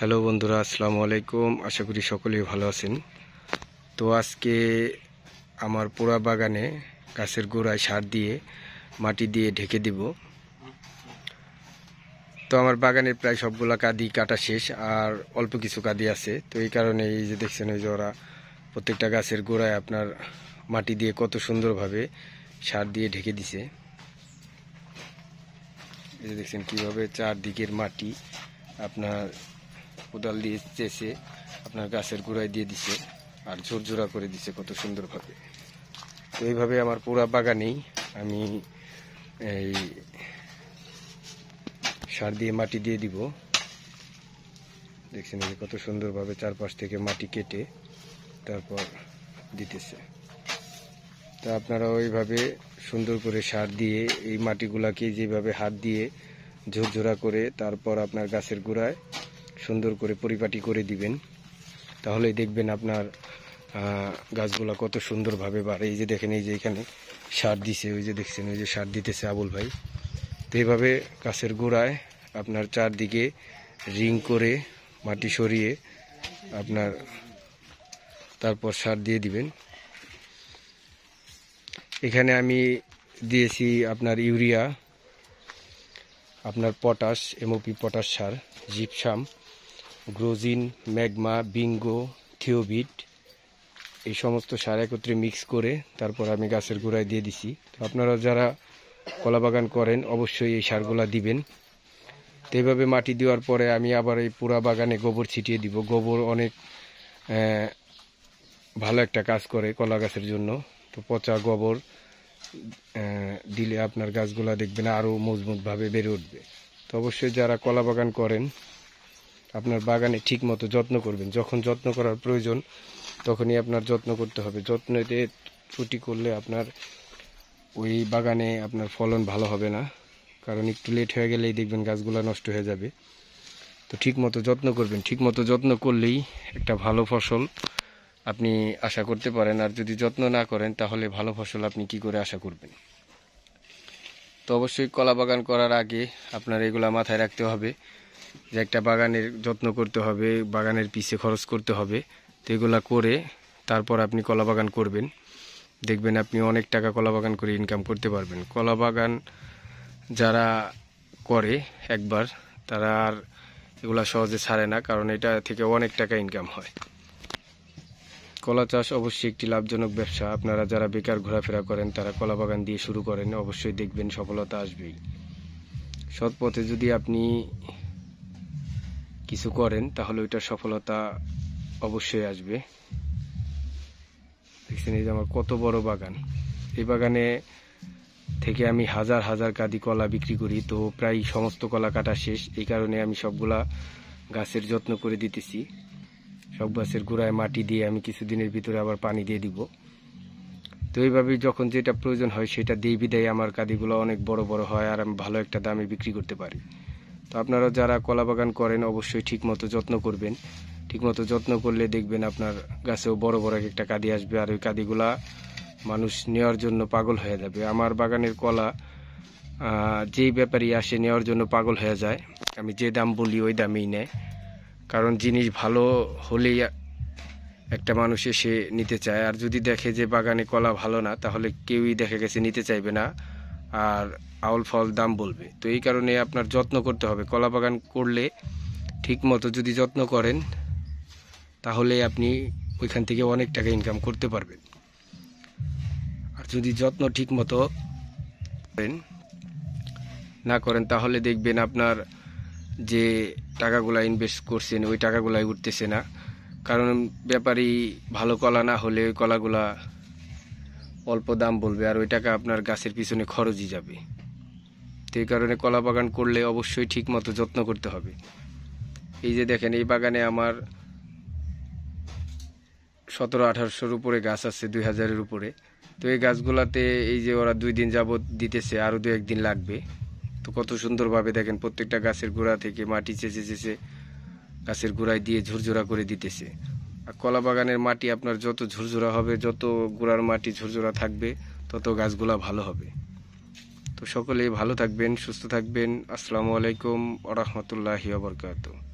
Hello বন্ধুরা, আসসালামু আলাইকুম। আশা করি সকলেই ভালো আছেন। তো আজকে আমার পুরা বাগানে গাছের গোড়ায় সার দিয়ে মাটি দিয়ে ঢেকে দিব। তো আমার বাগানের প্রায় সবগুলা কাদি কাটা শেষ, আর অল্প কিছু কাদি আছে। তো এই কারণে এই যে দেখছেন, ওই যে ওরা প্রত্যেকটা গাছের গোড়ায় আপনার মাটি দিয়ে কত সুন্দরভাবে সার দিয়ে ঢেকে দিছে। এই যে দেখছেন কীভাবে চারদিকের মাটি আপনার কোদাল দিয়ে চেষে আপনার গাছের গোড়ায় দিয়ে দিছে, আর ঝোরঝোরা করে দিছে কত সুন্দরভাবে। তো এইভাবে আমার পুরা বাগানেই আমি এই সার দিয়ে মাটি দিয়ে দিব। দেখছেন এই যে কত সুন্দরভাবে চারপাশ থেকে মাটি কেটে তারপর দিতেছে। তা আপনারা ওইভাবে সুন্দর করে সার দিয়ে এই মাটিগুলাকে যেভাবে হাত দিয়ে ঝোরঝোরা করে তারপর আপনার গাছের গোড়ায় সুন্দর করে পরিপাটি করে দিবেন, তাহলেই দেখবেন আপনার গাছগুলা কত সুন্দরভাবে বাড়ে। এই যে দেখেন, এই যে এখানে সার দিছে, ওই যে দেখছেন ওই যে সার দিতেছে আবুল ভাই। তো এইভাবে গাছের গোড়ায় আপনার চারদিকে রিং করে মাটি সরিয়ে আপনার তারপর সার দিয়ে দিবেন। এখানে আমি দিয়েছি আপনার ইউরিয়া, আপনার পটাশ, এমওপি পটাশ সার, জিপসাম, গ্রোজিন, ম্যাগমা, বিঙ্গো, থিওবিট, এই সমস্ত সার একত্রে মিক্স করে তারপর আমি গাছের গোড়ায় দিয়ে দিছি। তো আপনারা যারা কলা বাগান করেন অবশ্যই এই সারগুলা দিবেন। তো এইভাবে মাটি দেওয়ার পরে আমি আবার এই পুরা বাগানে গোবর ছিটিয়ে দিব। গোবর অনেক ভালো একটা কাজ করে কলা গাছের জন্য। তো পচা গোবর দিলে আপনার গাছগুলা দেখবেন আরও মজবুতভাবে বেড়ে উঠবে। তো অবশ্যই যারা কলা বাগান করেন আপনার বাগানে ঠিক মতো যত্ন করবেন। যখন যত্ন করার প্রয়োজন তখনই আপনার যত্ন করতে হবে। যত্নতে ত্রুটি করলে আপনার ওই বাগানে আপনার ফলন ভালো হবে না, কারণ একটু লেট হয়ে গেলেই দেখবেন গাছগুলো নষ্ট হয়ে যাবে। তো ঠিক মতো যত্ন করবেন। ঠিক মতো যত্ন করলেই একটা ভালো ফসল আপনি আশা করতে পারেন। আর যদি যত্ন না করেন তাহলে ভালো ফসল আপনি কি করে আশা করবেন? তো অবশ্যই কলা বাগান করার আগে আপনার এগুলা মাথায় রাখতে হবে যে একটা বাগানের যত্ন করতে হবে, বাগানের পিছে খরচ করতে হবে। তো এগুলা করে তারপর আপনি কলা বাগান করবেন, দেখবেন আপনি অনেক টাকা কলা বাগান করে ইনকাম করতে পারবেন। কলা বাগান যারা করে একবার, তারা আর এগুলা সহজে ছাড়ে না, কারণ এটা থেকে অনেক টাকা ইনকাম হয়। কলা চাষ অবশ্যই একটি লাভজনক ব্যবসা। আপনারা যারা বেকার ঘোরাফেরা করেন তারা কলা বাগান দিয়ে শুরু করেন, অবশ্যই দেখবেন সফলতা আসবেই। সৎ পথে যদি আপনি কিছু করেন তাহলে ওইটার সফলতা অবশ্যই আসবে। দেখছেন এই যে আমার কত বড় বাগান। এই বাগানে থেকে আমি হাজার হাজার কাঁদি কলা বিক্রি করি। তো প্রায় সমস্ত কলা কাটা শেষ, এই কারণে আমি সবগুলা গাছের যত্ন করে দিতেছি। সব গাছের গোড়ায় মাটি দিয়ে আমি কিছুদিনের ভিতরে আবার পানি দিয়ে দিব। তো এইভাবে যখন যেটা প্রয়োজন হয় সেটা দিয়ে বিদায় আমার কাঁদিগুলো অনেক বড় বড় হয়, আর আমি ভালো একটা দামে বিক্রি করতে পারি। তো আপনারা যারা কলা বাগান করেন অবশ্যই ঠিকমতো যত্ন করবেন। ঠিকমতো যত্ন করলে দেখবেন আপনার গাছেও বড় বড় একটা কাঁদি আসবে, আর ওই কাঁদিগুলা মানুষ নেওয়ার জন্য পাগল হয়ে যাবে। আমার বাগানের কলা যেই ব্যাপারী আসে নেওয়ার জন্য পাগল হয়ে যায়। আমি যে দাম বলি ওই দামেই নেয়, কারণ জিনিস ভালো হলেই একটা মানুষ এসে নিতে চায়। আর যদি দেখে যে বাগানে কলা ভালো না, তাহলে কেউই দেখা গেছে নিতে চাইবে না, আর আউল ফল দাম বলবে। তো এই কারণে আপনার যত্ন করতে হবে। কলা বাগান করলে ঠিক মতো যদি যত্ন করেন তাহলে আপনি ওইখান থেকে অনেক টাকা ইনকাম করতে পারবেন। আর যদি যত্ন ঠিক মতো না করেন তাহলে দেখবেন আপনার যে টাকাগুলা ইনভেস্ট করছেন ওই টাকাগুলাই উঠতেছে না, কারণ ব্যাপারী ভালো কলা না হলে ওই কলাগুলা অল্প দাম বলবে, আর ওই টাকা আপনার গাছের পিছনে খরচই যাবে। তো এই কারণে কলা বাগান করলে অবশ্যই ঠিক মতো যত্ন করতে হবে। এই যে দেখেন এই বাগানে আমার 1700-1800-র উপরে গাছ আছে, 2000-এর উপরে। তো এই গাছগুলাতে এই যে ওরা 2 দিন যাবত দিতেছে, আরও 2-1 দিন লাগবে। তো কত সুন্দরভাবে দেখেন প্রত্যেকটা গাছের গোড়া থেকে মাটি চেঁচে চেঁচে গাছের গোড়ায় দিয়ে ঝুরঝুরা করে দিতেছে। আর কলা বাগানের মাটি আপনার যত ঝুরঝুরা হবে, যত গোড়ার মাটি ঝুরঝুরা থাকবে, তত গাছগুলা ভালো হবে। তো সকলেই ভালো থাকবেন, সুস্থ থাকবেন। আসসালামু আলাইকুম ওয়া রাহমাতুল্লাহি ওয়া বারাকাতুহু।